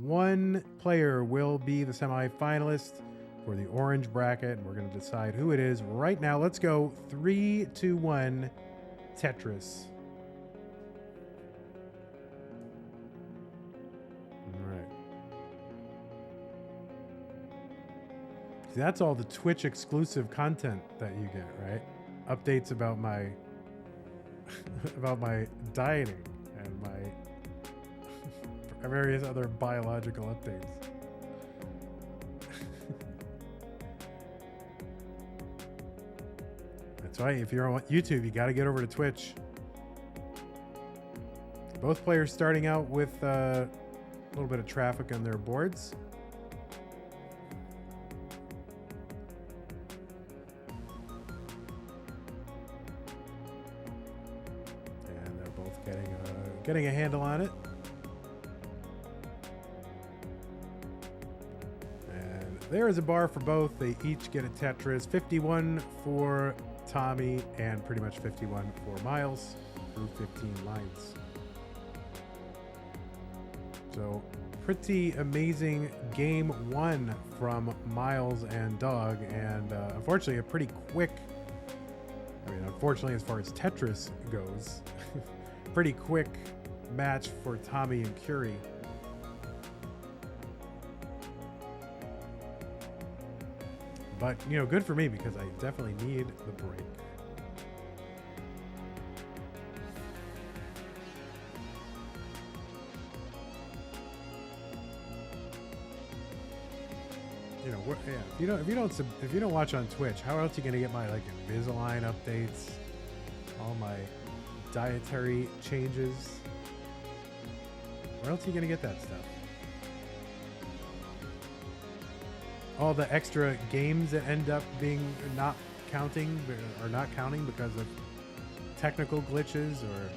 one player will be the semi-finalist for the orange bracket, and we're going to decide who it is right now. Let's go 3, 2, 1, Tetris. All right. See, that's all the Twitch exclusive content that you get, right? Updates about my about my dieting and my various other biological updates. That's right. If you're on YouTube, you got to get over to Twitch. Both players starting out with a little bit of traffic on their boards. And they're both getting a handle on it. There is a bar for both. They each get a Tetris. 51 for Tommy and pretty much 51 for Myles through 15 lines. So pretty amazing game one from Myles and Dog, and unfortunately a pretty quick, unfortunately as far as Tetris goes, pretty quick match for Tommy and Curie. But, good for me because I definitely need the break. If you don't watch on Twitch, how else are you gonna get my Invisalign updates, all my dietary changes? Where else are you gonna get that stuff? All the extra games that end up being not counting because of technical glitches or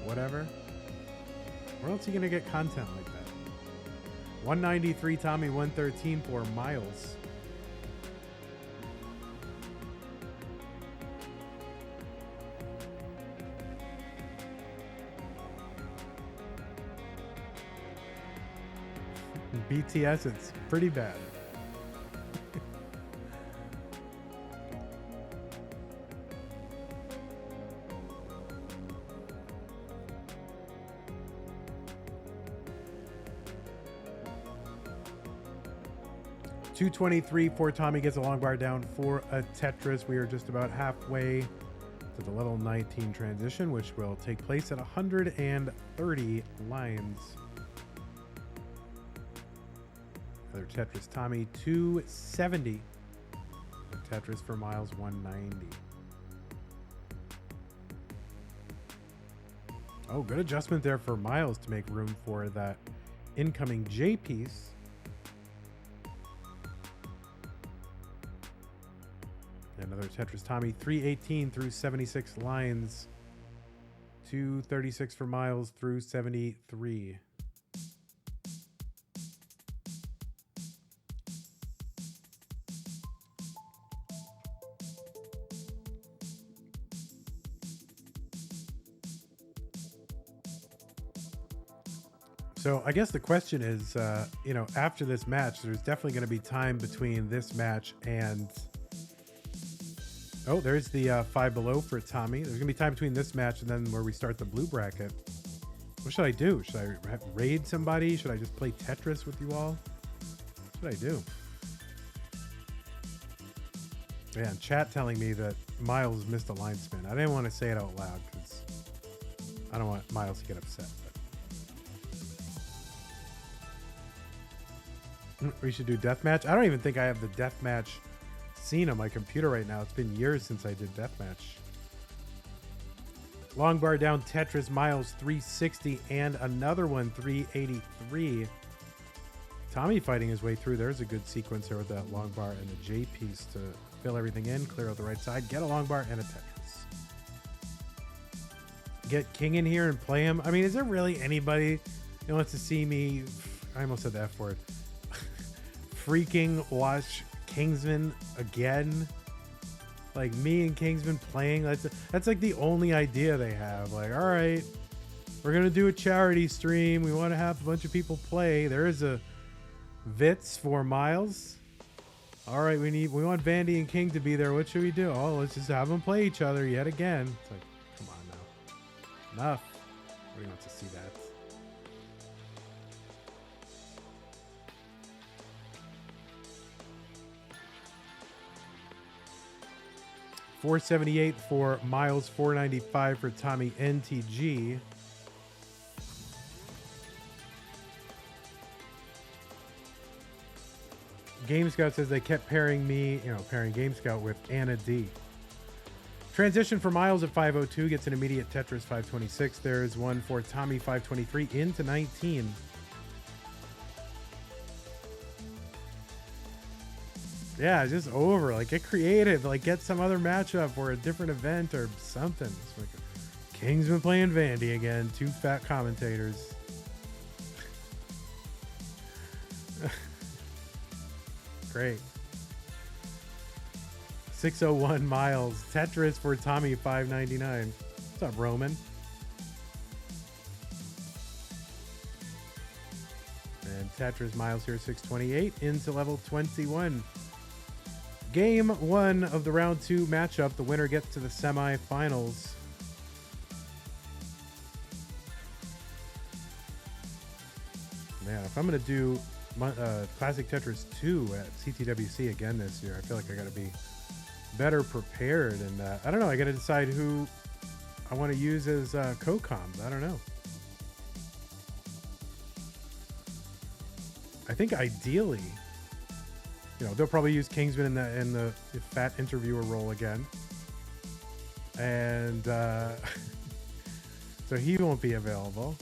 whatever. Where else are you gonna get content like that? 193 Tommy, 113 for Myles. BTS, it's pretty bad. $223 for Tommy gets a long bar down for a Tetris. We are just about halfway to the level 19 transition, which will take place at 130 lines. Another Tetris Tommy, 270. A Tetris for Myles, 190. Oh, good adjustment there for Myles to make room for that incoming J piece. Another Tetris Tommy, 318 through 76 lines. 236 for Myles through 73. So I guess the question is, after this match, there's definitely going to be time between this match and... Oh, there's the Five Below for Tommy. There's going to be time between this match and then where we start the blue bracket. What should I do? Should I raid somebody? Should I just play Tetris with you all? What should I do? Yeah, and chat telling me that Myles missed a line spin. I didn't want to say it out loud because I don't want Myles to get upset. But we should do Deathmatch. I don't even think I have the Deathmatch scene on my computer right now. It's been years since I did Deathmatch. Long bar down Tetris, Myles 360 and another one 383. Tommy fighting his way through. There's a good sequence there with that long bar and the J piece to fill everything in, clear out the right side, get a long bar and a Tetris. Get King in here and play him. I mean, is there really anybody who wants to see me, I almost said the F word, freaking watch Kingsman again? Like me and Kingsman playing, that's like the only idea they have. Like, all right, We're going to do a charity stream. We want to have a bunch of people play. There is a Vits for Myles. All right, we want Vandy and King to be there. What should we do? Oh, let's just have them play each other yet again. It's like, come on now. Enough. Nobody wants to see that. $478 for Myles, $495 for Tommy NTG. Game Scout says they kept pairing Game Scout with Anna D. Transition for Myles at 502 gets an immediate Tetris 526. There's one for Tommy 523 into 19. Yeah, just over. Like, get creative. Like, get some other matchup or a different event or something. It's like, King's been playing Vandy again. Two fat commentators. Great. 601 Myles. Tetris for Tommy 599. What's up, Roman? And Tetris Myles here 628 into level 21. Game 1 of the round 2 matchup. The winner gets to the semifinals. Man, if I'm going to do Classic Tetris 2 at CTWC again this year, I feel like I got to be better prepared. And I don't know. I got to decide who I want to use as co-coms. I don't know. I think ideally, they'll probably use Kingsman in the fat interviewer role again, and so he won't be available.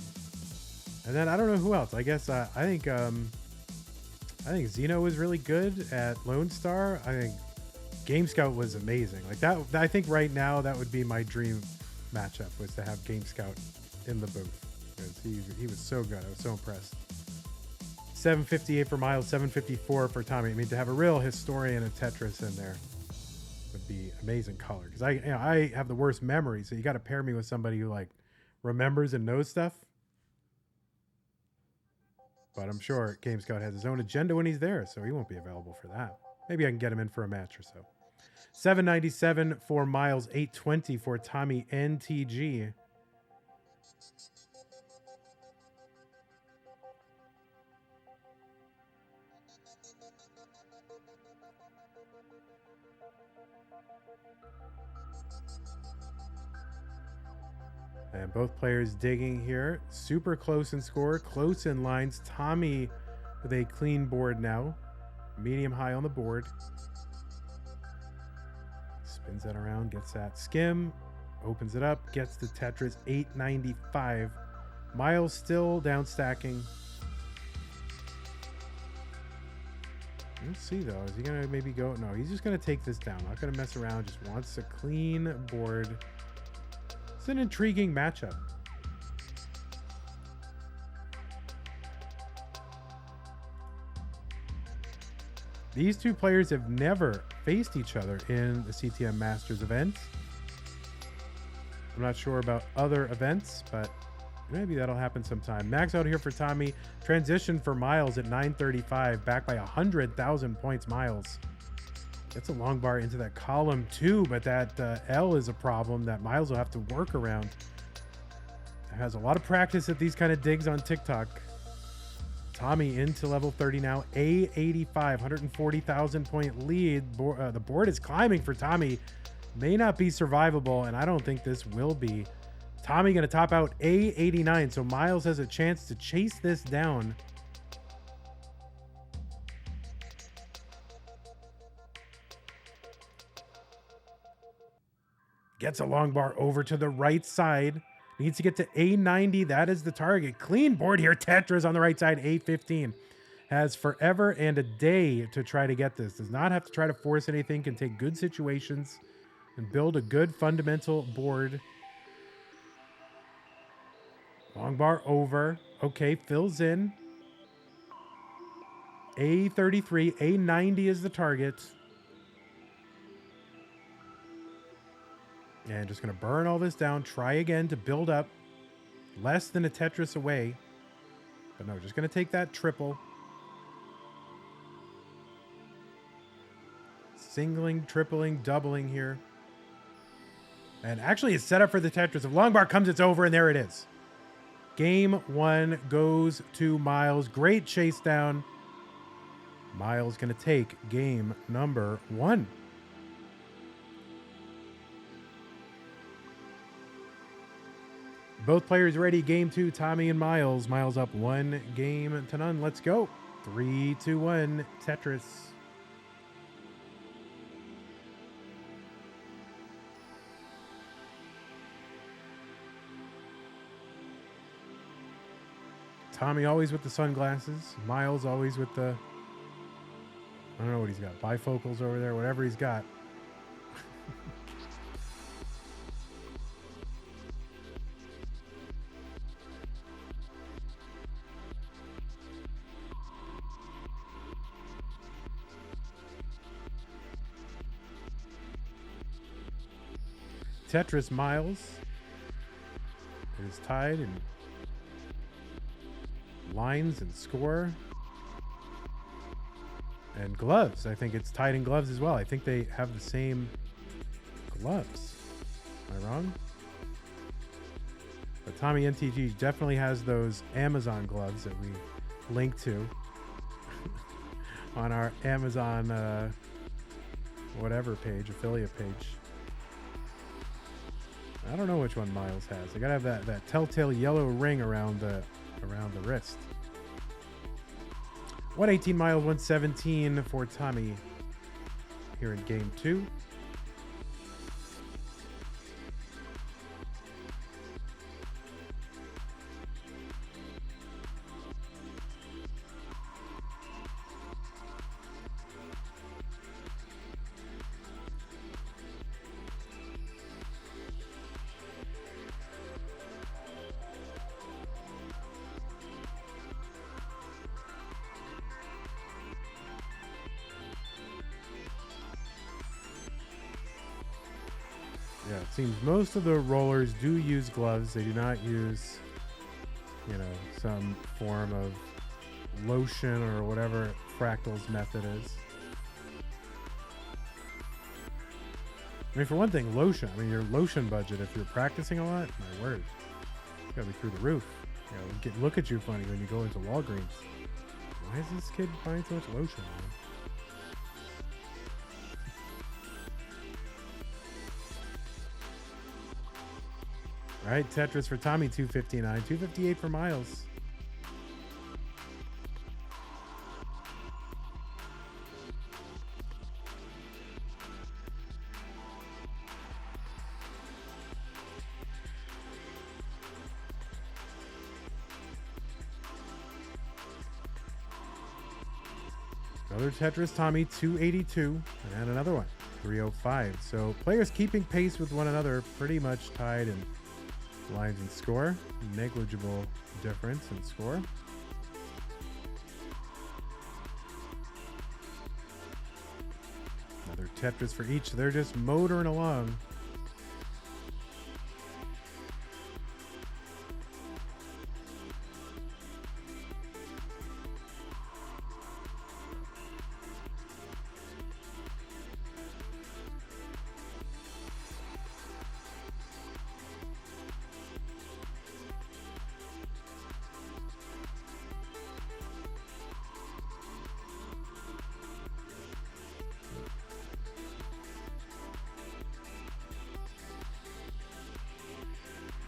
And then I don't know who else. I guess I think Zeno was really good at Lone Star. I think Game Scout was amazing. Like that. I think right now that would be my dream matchup, was to have Game Scout in the booth, because he was so good. I was so impressed. 758 for Myles, 754 for Tommy. I mean, to have a real historian of Tetris in there would be amazing color, because I have the worst memory, so you got to pair me with somebody who like remembers and knows stuff. But I'm sure Game Scout has his own agenda when he's there, so he won't be available for that. Maybe I can get him in for a match or so. 797 for Myles, 820 for Tommy NTG. And both players digging here. Super close in score, close in lines. Tommy with a clean board now. Medium high on the board. Spins that around, gets that skim. Opens it up, gets the Tetris 895. Myles still down stacking. Let's see though. Is he going to maybe go? No, he's just going to take this down. Not going to mess around. Just wants a clean board. It's an intriguing matchup. These two players have never faced each other in the CTM Masters events. I'm not sure about other events, but maybe that'll happen sometime. Max out here for Tommy. Transition for Myles at 935. Back by 100,000 points, Myles. Gets a long bar into that column too, but that L is a problem that Myles will have to work around. Has a lot of practice at these kind of digs on TikTok. Tommy into level 30 now. A85, 140,000 point lead. The board is climbing for Tommy. May not be survivable, and I don't think this will be. Tommy going to top out A89, so Myles has a chance to chase this down. Gets a long bar over to the right side. Needs to get to A90. That is the target. Clean board here. Tetris on the right side. A15. Has forever and a day to try to get this. Does not have to try to force anything. Can take good situations and build a good fundamental board. Long bar over. Okay, fills in. A33. A90 is the target. And just going to burn all this down. Try again to build up. Less than a Tetris away. But no, just going to take that triple. Singling, tripling, doubling here. And actually it's set up for the Tetris. If long bar comes, it's over, and there it is. Game 1 goes to Myles. Great chase down. Myles going to take game number 1. Both players ready. Game 2, Tommy and Myles. Myles up 1-0. Let's go. 3, 2, 1, Tetris. Tommy always with the sunglasses. Myles always with the, I don't know what he's got. Bifocals over there, whatever he's got. Tetris Myles is tied in lines and score. And gloves. I think it's tied in gloves as well. I think they have the same gloves. Am I wrong? But Tommy NTG definitely has those Amazon gloves that we link to on our Amazon whatever page, affiliate page. I don't know which one Myles has. They gotta have that telltale yellow ring around the wrist. 118 Myles, 117 for Tommy here in game 2. Yeah, it seems most of the rollers do use gloves. They do not use, some form of lotion or whatever Fractal's method is. I mean, for one thing, lotion. I mean, your lotion budget, if you're practicing a lot, my word, it's got to be through the roof. Look at you funny when you go into Walgreens. Why is this kid buying so much lotion, man? All right, Tetris for Tommy, 259. 258 for Myles. Another Tetris, Tommy, 282. And another one, 305. So players keeping pace with one another, pretty much tied in lines and score. Negligible difference in score. Another Tetris for each. They're just motoring along.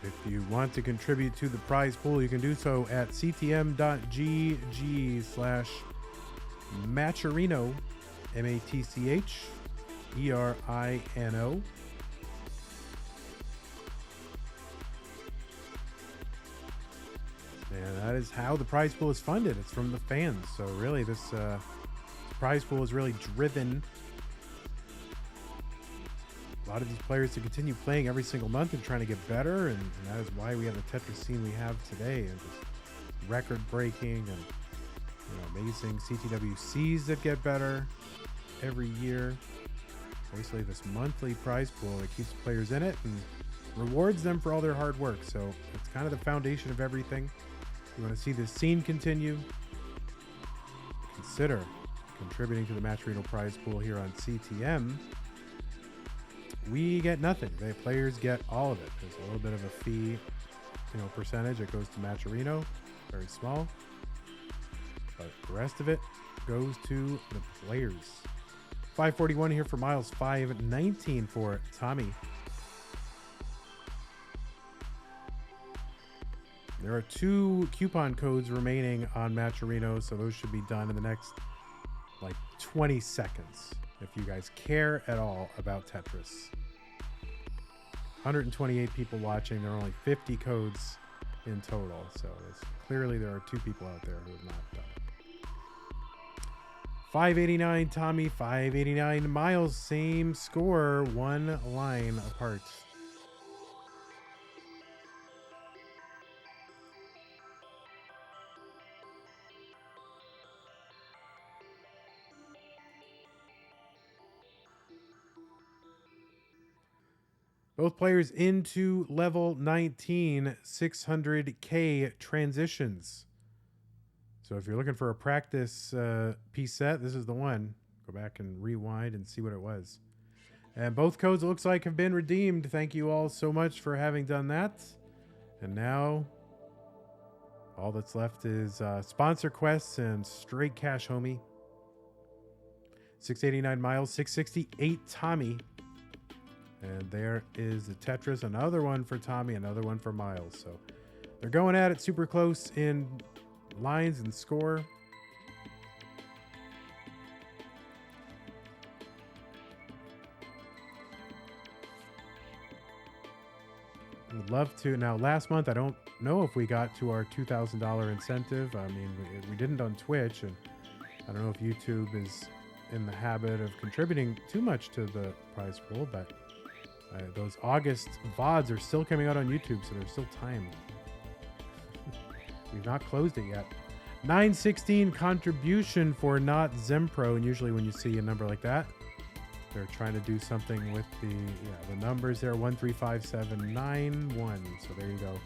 If you want to contribute to the prize pool, you can do so at ctm.gg/Matcherino, MATCHERINO. And that is how the prize pool is funded. It's from the fans. So really, this prize pool is really driven a lot of these players to continue playing every single month and trying to get better, and that is why we have the Tetris scene we have today, and just record-breaking and amazing CTWCs that get better every year. Basically, this monthly prize pool that keeps players in it, and rewards them for all their hard work. So it's kind of the foundation of everything. You want to see this scene continue? Consider contributing to the Matcherino prize pool here on CTM. We get nothing. The players get all of it. There's a little bit of a fee, percentage that goes to Matcherino, very small. But the rest of it goes to the players. 541 here for Myles, 519 for Tommy. There are 2 coupon codes remaining on Matcherino, so those should be done in the next 20 seconds if you guys care at all about Tetris. 128 people watching. There are only 50 codes in total, so clearly there are 2 people out there who have not done it. 589 Tommy, 589 Myles, same score, 1 line apart. Both players into level 19, 600K transitions. So if you're looking for a practice piece set, this is the one. Go back and rewind and see what it was. And both codes, it looks like, have been redeemed. Thank you all so much for having done that. And now, all that's left is sponsor quests and straight cash, homie. 689 Myles, 668 Tommy. And there is the Tetris, another one for Tommy, another one for Myles. So they're going at it super close in lines and score. I would love to. Now, last month, I don't know if we got to our $2,000 incentive. I mean, we didn't on Twitch, and I don't know if YouTube is in the habit of contributing too much to the prize pool, but those August VODs are still coming out on YouTube, so there's still time. We've not closed it yet. 916 contribution for not Zempro, and usually when you see a number like that, they're trying to do something with the numbers there, 135791. So there you go.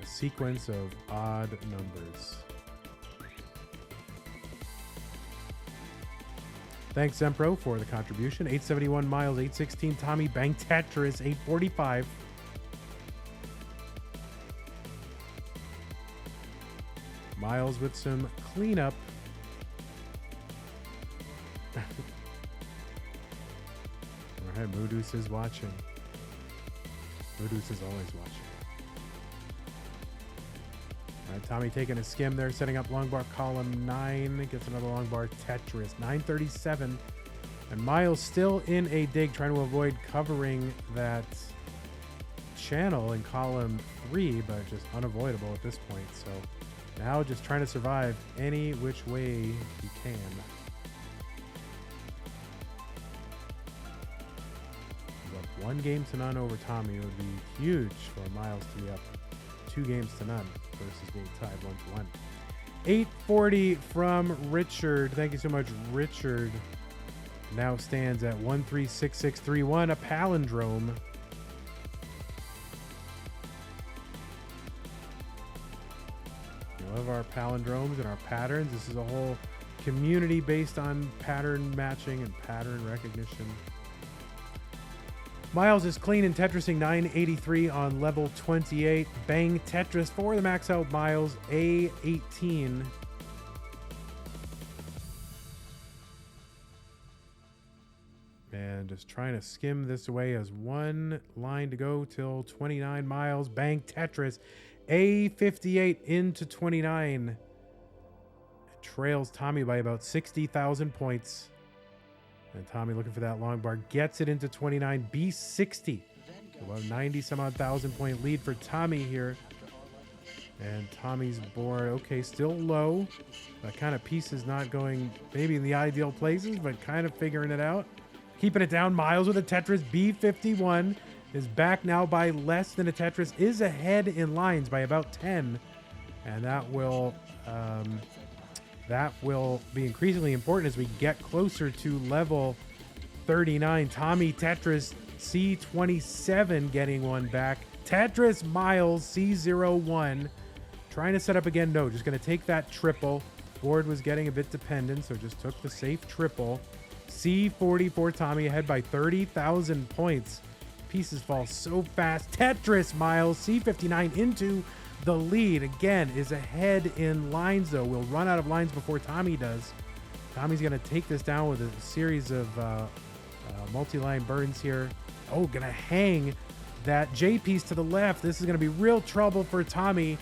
A sequence of odd numbers. Thanks, Zempro, for the contribution. 871 Myles, 816 Tommy, Bang Tetris, 845. Myles with some cleanup. All right, Moodus is watching. Moodus is always watching. All right, Tommy taking a skim there, setting up long bar column 9. Gets another long bar Tetris. 937. And Myles still in a dig, trying to avoid covering that channel in column 3, but just unavoidable at this point. So now just trying to survive any which way he can. But 1-0 over Tommy would be huge for Myles to be up 2-0 versus being tied 1-1. 840 from Richard. Thank you so much, Richard. Now stands at 136631, a palindrome. We love our palindromes and our patterns. This is a whole community based on pattern matching and pattern recognition. Myles is clean in Tetrising, 983 on level 28. Bang Tetris for the max out Myles, A18. And just trying to skim this away as 1 line to go till 29 Myles. Bang Tetris, A58 into 29. It trails Tommy by about 60,000 points. And Tommy looking for that long bar, gets it into 29, B60. About 90 some odd thousand point lead for Tommy here. And Tommy's board, okay, still low. That kind of piece is not going maybe in the ideal places, but kind of figuring it out. Keeping it down, Myles with a Tetris, B51. Is back now by less than a Tetris, is ahead in lines by about 10. And that will be increasingly important as we get closer to level 39. Tommy Tetris C27 getting one back. Tetris Myles, C01. Trying to set up again. No, just going to take that triple. Board was getting a bit dependent, so just took the safe triple. C44 Tommy ahead by 30,000 points. Pieces fall so fast. Tetris Myles, C59 into the lead. Again, is ahead in lines, though. We'll run out of lines before Tommy does. Tommy's going to take this down with a series of multi-line burns here. Oh, going to hang that J piece to the left. This is going to be real trouble for Tommy.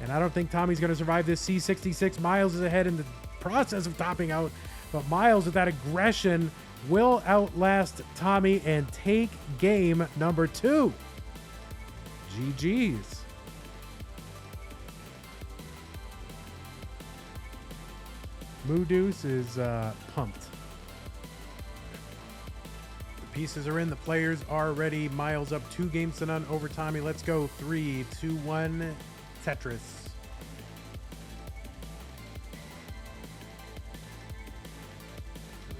And I don't think Tommy's going to survive this. C66. Myles is ahead in the process of topping out. But Myles, with that aggression, will outlast Tommy and take game number 2. GG's. Moodooce is pumped. The pieces are in. The players are ready. Myles up 2-0 over Tommy. Let's go. 3, 2, 1. Tetris.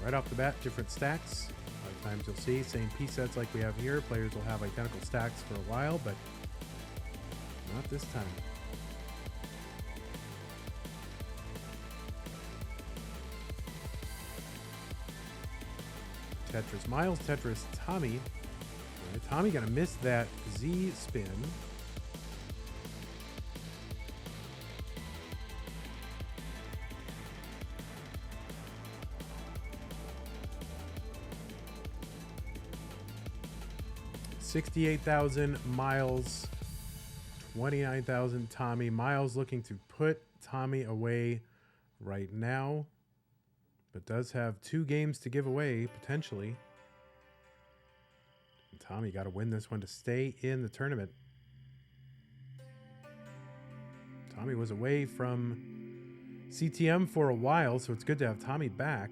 Right off the bat, different stacks. A lot of times you'll see same piece sets like we have here. Players will have identical stacks for a while, but not this time. Tetris Myles, Tetris Tommy. All right, Tommy gonna miss that Z spin. $68,000 Myles, 29,000 Tommy. Myles looking to put Tommy away right now, but does have 2 games to give away potentially. And Tommy got to win this one to stay in the tournament. Tommy was away from CTM for a while, so it's good to have Tommy back.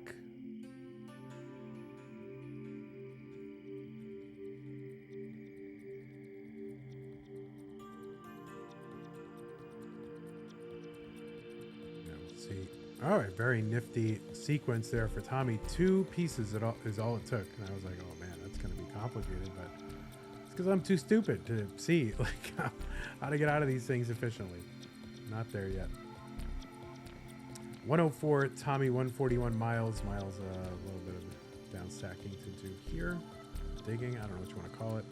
All right, very nifty sequence there for Tommy. 2 pieces is all it took. And I was like, oh man, that's going to be complicated, but it's because I'm too stupid to see like how to get out of these things efficiently. Not there yet. 104 Tommy, 141 Myles. Myles a little bit of down stacking to do here. Digging, I don't know what you want to call it.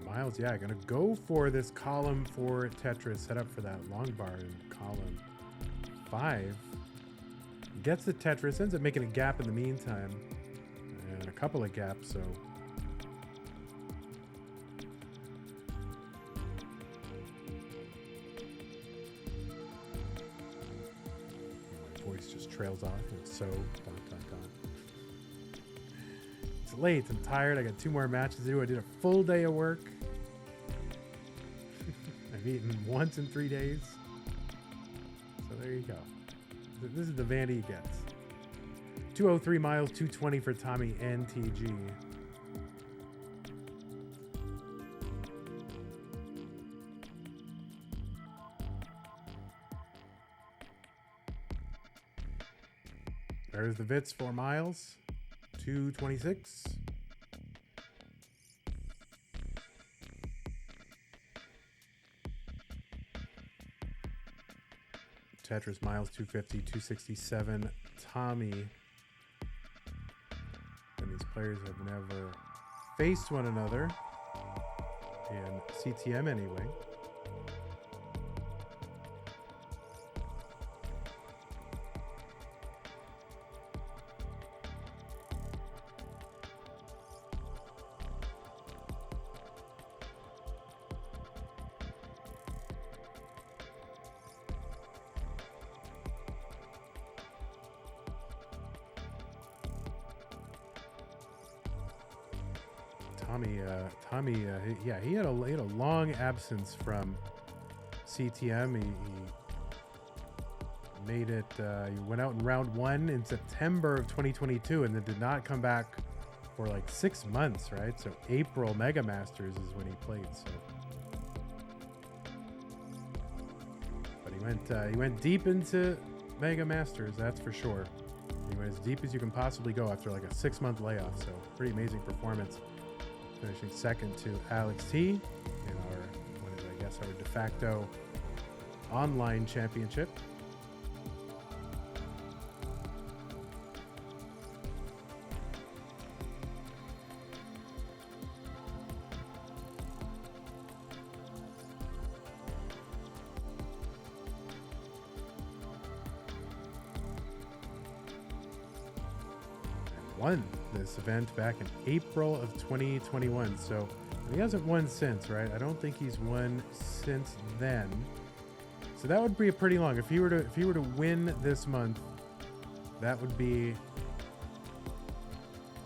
Myles, yeah, gonna go for this column for Tetris. Set up for that long bar in column 5. Gets the Tetris, ends up making a gap in the meantime. And a couple of gaps, so. My voice just trails off. It's so. It's late. I'm tired. I got 2 more matches to do. I did a full day of work. I've eaten once in 3 days. So there you go. This is the Vandy he gets. 203 Myles, 220 for Tommy and TG. There's the Vits for Myles. 226. Tetris Myles 250, 267 Tommy. And these players have never faced one another in CTM anyway. He had a long absence from CTM. He made it. He went out in round 1 in September of 2022, and then did not come back for like 6 months, right? So April Mega Masters is when he played. So, but he went deep into Mega Masters, that's for sure. He went as deep as you can possibly go after like a 6-month layoff. So pretty amazing performance, finishing second to Alex T in our de facto online championship. Won this event back in April of 2021. So he hasn't won since, right? I don't think he's won since then. So that would be a pretty long. If he were to win this month, that would be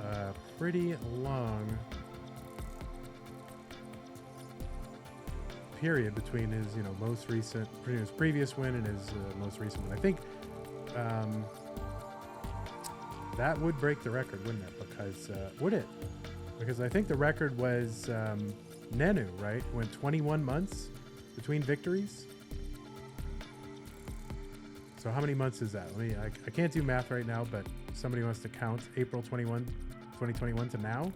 a pretty long period between his, his previous win and his most recent win. I think that would break the record, wouldn't it? Because would it? Because I think the record was Nenu, right? Went 21 months between victories. So how many months is that? I can't do math right now, but somebody wants to count April 21, 2021 to now.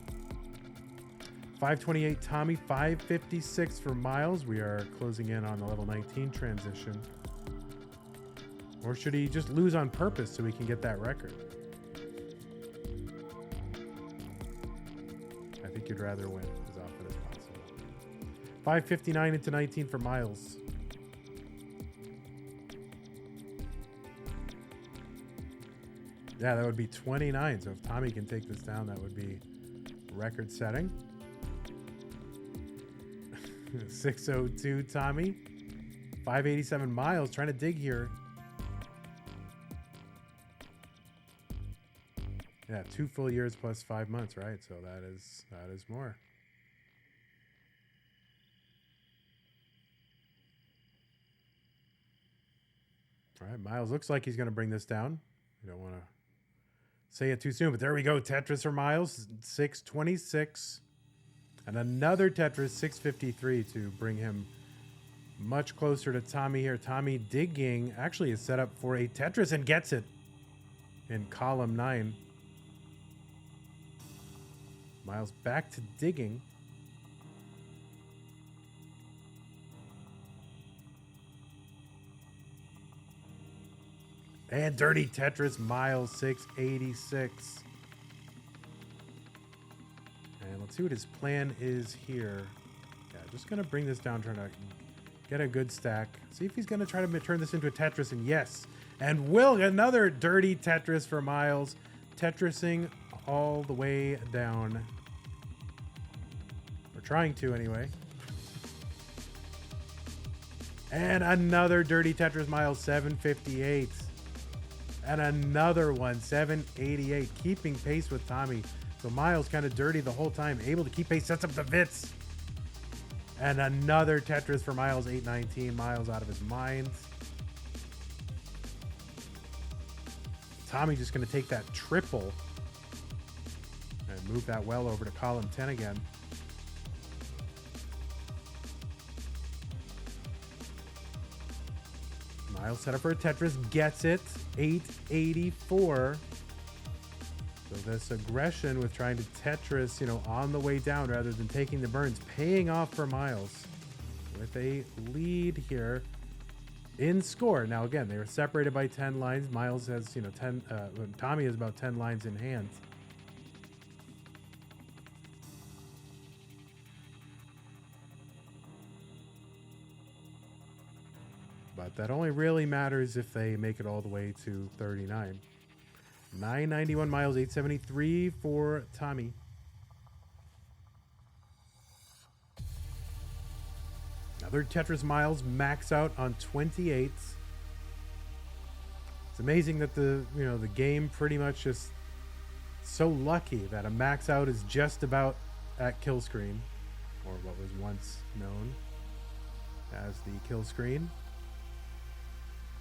528 Tommy, 556 for Myles. We are closing in on the level 19 transition. Or should he just lose on purpose so he can get that record? I think you'd rather win as often as possible. 559 into 19 for Myles. Yeah, that would be 29. So if Tommy can take this down, that would be record setting. 602 Tommy. 587 Myles trying to dig here. Yeah, 2 full years plus 5 months, right? So that is more. All right, Myles looks like he's going to bring this down. You don't want to say it too soon, but there we go. Tetris for Myles, 626. And another Tetris, 653 to bring him much closer to Tommy here. Tommy digging actually is set up for a Tetris and gets it in column 9. Myles back to digging. And dirty Tetris, Myles, 686. And let's see what his plan is here. Yeah, just going to bring this down, trying to get a good stack. See if he's going to try to turn this into a Tetris, and yes. And will, another dirty Tetris for Myles. Tetrising all the way down. We're trying to anyway. And another dirty Tetris, Myles, 758. And another one, 788, keeping pace with Tommy. So Myles kind of dirty the whole time, able to keep pace, sets up the Vits. And another Tetris for Myles, 819. Myles out of his mind. Tommy just going to take that triple and move that well over to column 10 again. Myles set up for a Tetris, gets it, 884. So this aggression with trying to Tetris, on the way down rather than taking the burns, paying off for Myles with a lead here in score. Now, again, they were separated by 10 lines. Myles has, 10, Tommy has about 10 lines in hand. But that only really matters if they make it all the way to 39. 991 Myles, 873 for Tommy. Another Tetris Myles, max out on 28. It's amazing that the game pretty much just so lucky that a max out is just about at kill screen, or what was once known as the kill screen.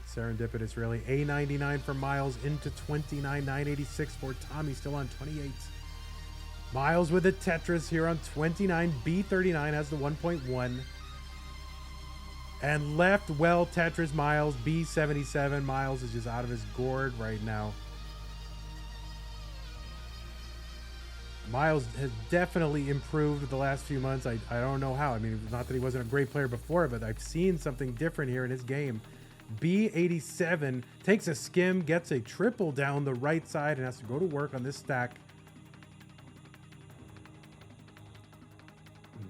Serendipitous, really. A99 for Myles into 29. 986 for Tommy, still on 28. Myles with a Tetris here on 29. B39 has the 1.1. And left well Tetris Myles, B77. Myles is just out of his gourd right now. Myles has definitely improved the last few months. I don't know how. I mean, not that he wasn't a great player before, but I've seen something different here in his game. B87 takes a skim, gets a triple down the right side, and has to go to work on this stack.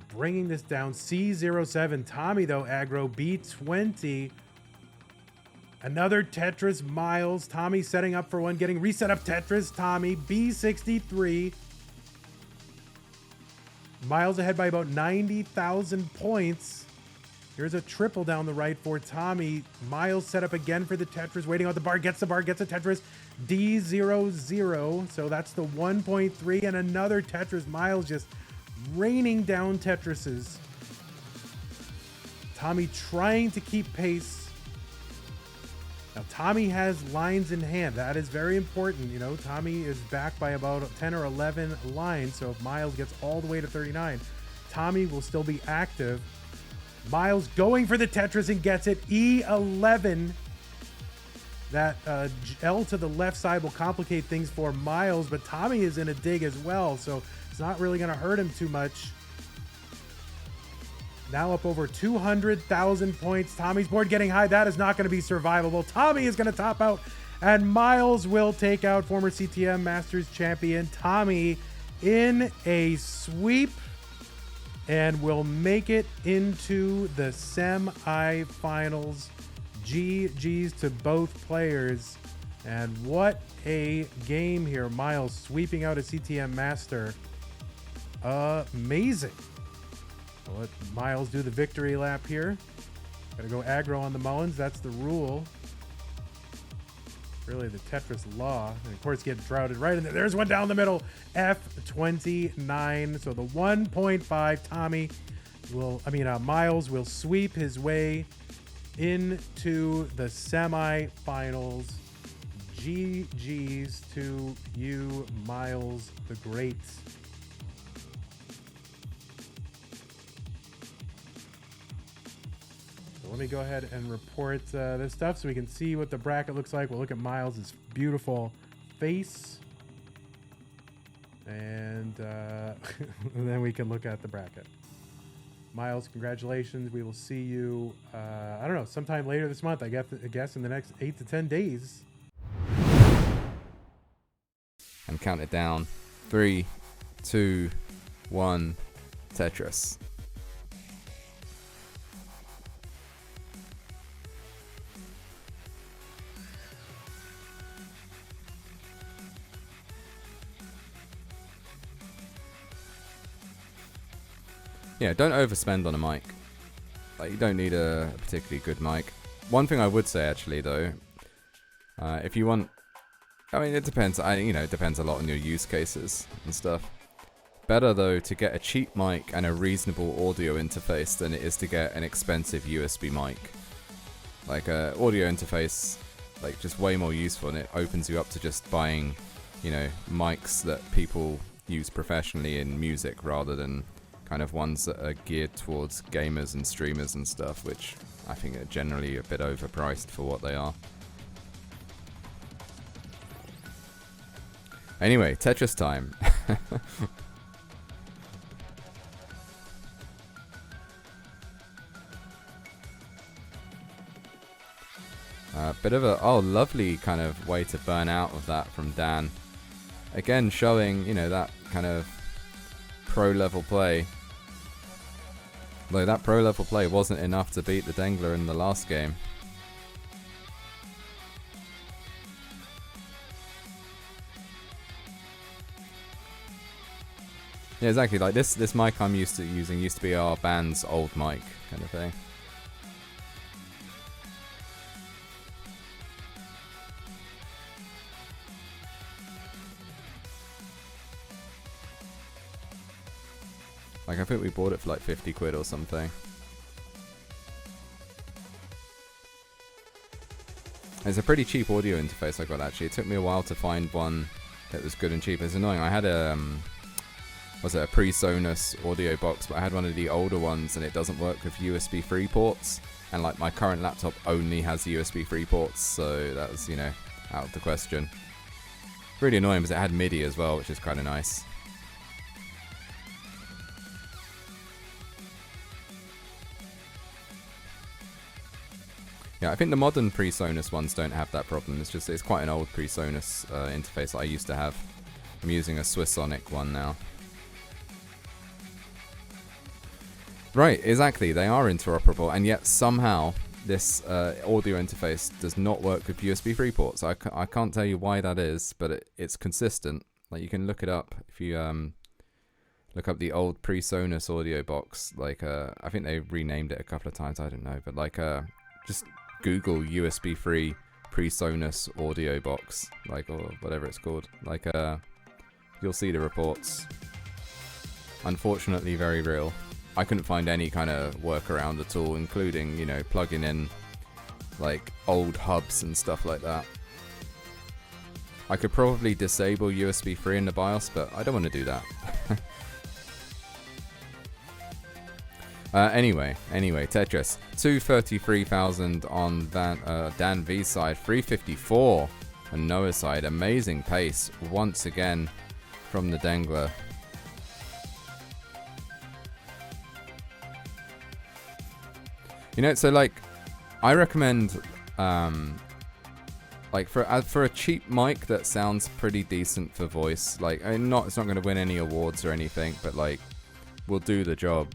Bringing this down. C07. Tommy, though, aggro. B20. Another Tetris Myles. Tommy setting up for one. Getting reset up Tetris. Tommy. B63. Myles ahead by about 90,000 points. Here's a triple down the right for Tommy. Myles set up again for the Tetris. Waiting on the bar. Gets the bar. Gets a Tetris. D00. So that's the 1.3. And another Tetris. Myles just raining down Tetrises. Tommy trying to keep pace. Now, Tommy has lines in hand. That is very important. You know, Tommy is back by about 10 or 11 lines. So if Myles gets all the way to 39, Tommy will still be active. Myles going for the Tetris and gets it. E11. That L to the left side will complicate things for Myles, but Tommy is in a dig as well, so it's not really going to hurt him too much. Now up over 200,000 points. Tommy's board getting high. That is not going to be survivable. Tommy is going to top out, and Myles will take out former CTM Masters champion Tommy in a sweep and will make it into the semi-finals. GG's to both players. And what a game here. Myles sweeping out a CTM Master. Amazing. I'll let Myles do the victory lap here. Gotta go aggro on the Mullins. That's the rule. Really the Tetris law. And of course get droughted right in there. There's one down the middle. F29. So the 1.5 Tommy will, Myles will sweep his way into the semi-finals. GG's to you, Myles the Great. So let me go ahead and report this stuff so we can see what the bracket looks like. We'll look at Myles' beautiful face. And, and then we can look at the bracket. Myles, congratulations. We will see you, I don't know, sometime later this month. I guess in the next 8 to 10 days. And count it down. 3, 2, 1, Tetris. Yeah, don't overspend on a mic. Like, you don't need a particularly good mic. One thing I would say, actually, though, if you want, I mean, it depends. It depends a lot on your use cases and stuff. Better, though, to get a cheap mic and a reasonable audio interface than it is to get an expensive USB mic. Like, a audio interface, like, just way more useful, and it opens you up to just buying, mics that people use professionally in music rather than kind of ones that are geared towards gamers and streamers and stuff, which I think are generally a bit overpriced for what they are. Anyway, Tetris time. Bit of a lovely kind of way to burn out of that from Dan. Again, showing that kind of pro level play. Though that pro level play wasn't enough to beat the Dengler in the last game. Yeah, exactly. Like this mic I'm used to using used to be our band's old mic kind of thing. Like, I think we bought it for like 50 quid or something. It's a pretty cheap audio interface I got, actually. It took me a while to find one that was good and cheap. It's annoying. I had a was it a PreSonus audio box, but I had one of the older ones and it doesn't work with USB 3 ports. And like my current laptop only has USB 3 ports, so that was, you know, out of the question. Really annoying because it had MIDI as well, which is kind of nice. Yeah, I think the modern PreSonus ones don't have that problem. It's quite an old PreSonus interface that I used to have. I'm using a Swissonic one now. Right, exactly. They are interoperable, and yet somehow this audio interface does not work with USB 3 ports. I can't tell you why that is, but it's consistent. Like, you can look it up if you look up the old PreSonus audio box. Like, I think they renamed it a couple of times. I don't know, but like, just Google USB 3 PreSonus audio box, like, or whatever it's called. Like, you'll see the reports. Unfortunately, very real. I couldn't find any kind of workaround at all, including, you know, plugging in like old hubs and stuff like that. I could probably disable USB 3 in the BIOS, but I don't want to do that. Anyway, Tetris. 233,000 on Dan V's side, 354 on Noah's side. Amazing pace once again from the Dengler. You know, so like, I recommend, like for a cheap mic that sounds pretty decent for voice. Like, it's not going to win any awards or anything, but like, will do the job.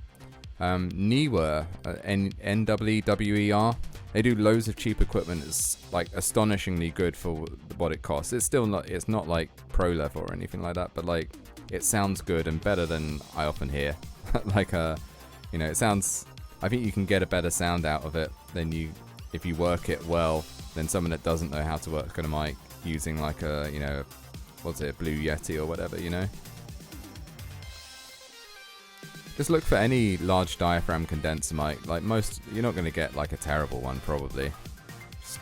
NEWER, NWER, they do loads of cheap equipment. It's like astonishingly good for what it costs. It's still not, it's not like pro level or anything like that, but like, it sounds good and better than I often hear. Like, you know, it sounds, I think you can get a better sound out of it than if you work it well, than someone that doesn't know how to work on a mic using like a, you know, what's it, Blue Yeti or whatever, you know? Just look for any large diaphragm condenser mic. Like, most, you're not going to get like a terrible one probably. Just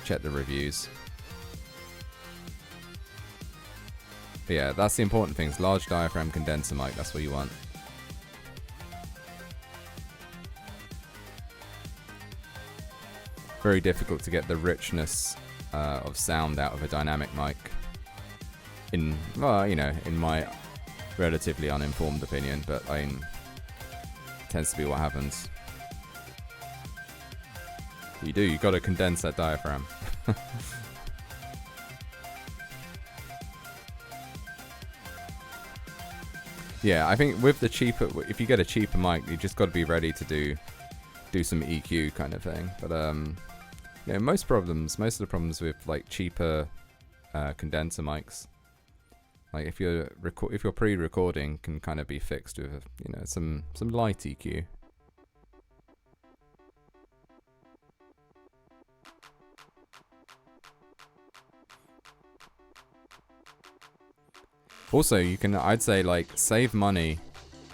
check the reviews. But yeah, that's the important things. Large diaphragm condenser mic, that's what you want. Very difficult to get the richness of sound out of a dynamic mic. Well, you know, in my relatively uninformed opinion, but I mean, it tends to be what happens. You got to condense that diaphragm. Yeah, I think with the cheaper, if you get a cheaper mic, you just got to be ready to do some EQ kind of thing. But yeah, most of the problems with like cheaper condenser mics, like if you're pre-recording, can kind of be fixed with, you know, some light EQ. Also, you can, I'd say, like, save money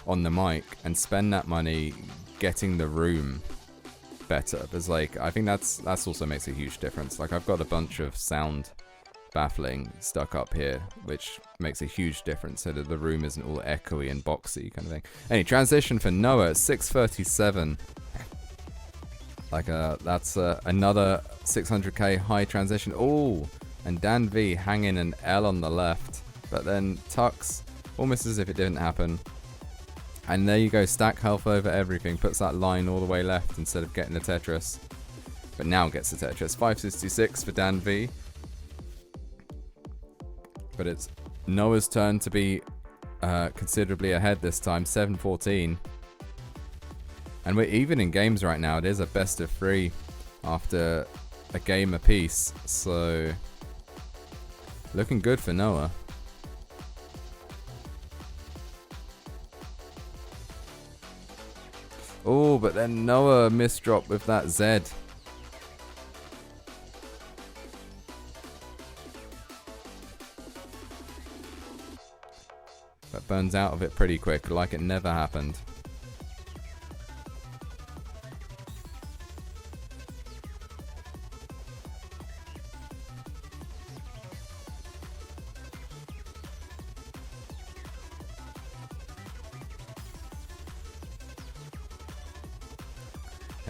on the mic and spend that money getting the room better. Because, like, I think that's also makes a huge difference. Like, I've got a bunch of sound baffling stuck up here, which makes a huge difference so that the room isn't all echoey and boxy kind of thing. Any transition for Noah at 637. Like, that's another 600k high transition. Oh, and Dan V hanging an L on the left. But then Tux, almost as if it didn't happen. And there you go, stack health over everything. Puts that line all the way left instead of getting the Tetris. But now gets the Tetris. 566 for Dan V. But it's Noah's turn to be considerably ahead this time. 714. And we're even in games right now. It is a best of 3 after a game apiece. So, looking good for Noah. Oh, but then Noah misdrop with that Z. But burns out of it pretty quick, like it never happened.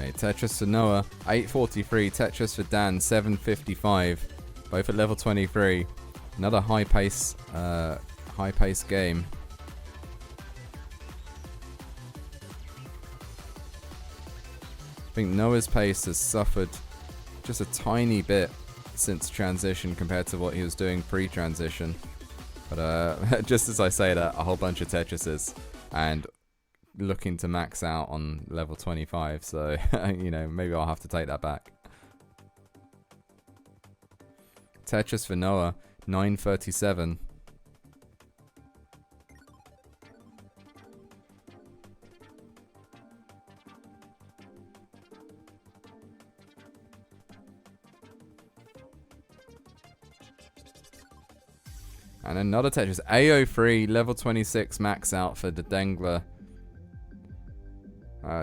Okay, Tetris for Noah, 843. Tetris for Dan, 755. Both at level 23. Another high pace game. I think Noah's pace has suffered just a tiny bit since transition compared to what he was doing pre-transition. But just as I say that, a whole bunch of Tetrises and looking to max out on level 25. So, you know, maybe I'll have to take that back. Tetris for Noah, 937. And another Tetris, A03, level 26 max out for the Dengler.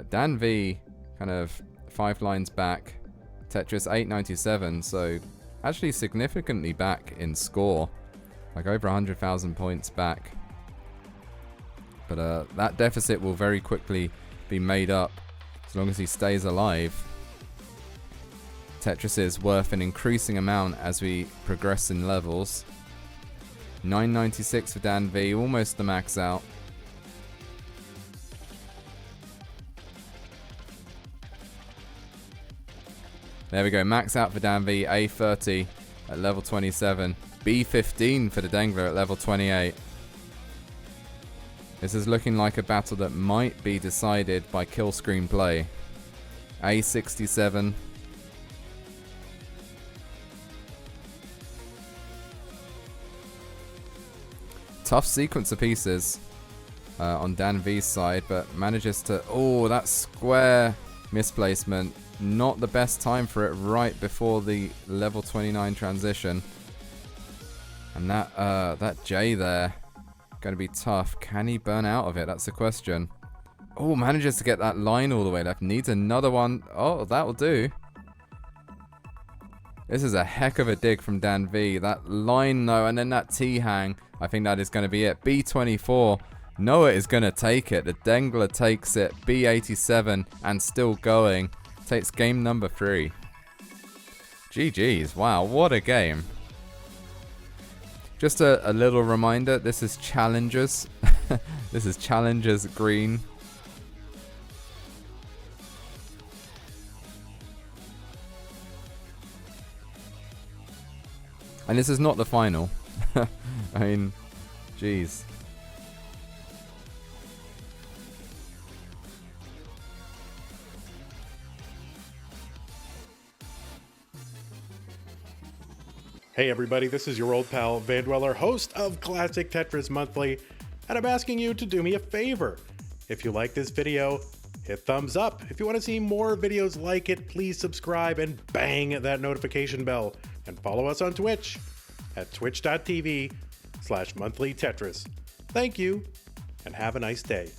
Dan V, kind of 5 lines back. Tetris 897, so actually significantly back in score. Like over 100,000 points back. But that deficit will very quickly be made up as long as he stays alive. Tetris is worth an increasing amount as we progress in levels. 996 for Dan V, almost the max out. There we go, max out for Dan V, A30 at level 27. B15 for the Dengler at level 28. This is looking like a battle that might be decided by kill screen play. A67. Tough sequence of pieces on Dan V's side, but manages to... Oh, that square misplacement. Not the best time for it right before the level 29 transition. And that J there, going to be tough. Can he burn out of it? That's the question. Oh, manages to get that line all the way left. Needs another one. Oh, that'll do. This is a heck of a dig from Dan V. That line though, and then that T-hang. I think that is going to be it. B24. Noah is going to take it. The Dengler takes it. B87 and still going. Takes game number 3. GG's. Wow, what a game. Just a little reminder. This is Challengers. This is Challengers Green. And this is not the final. I mean, jeez. Hey everybody, this is your old pal Vandweller, host of Classic Tetris Monthly, and I'm asking you to do me a favor. If you like this video, hit thumbs up. If you want to see more videos like it, please subscribe and bang that notification bell. And follow us on Twitch at twitch.tv/monthlytetris. Thank you, and have a nice day.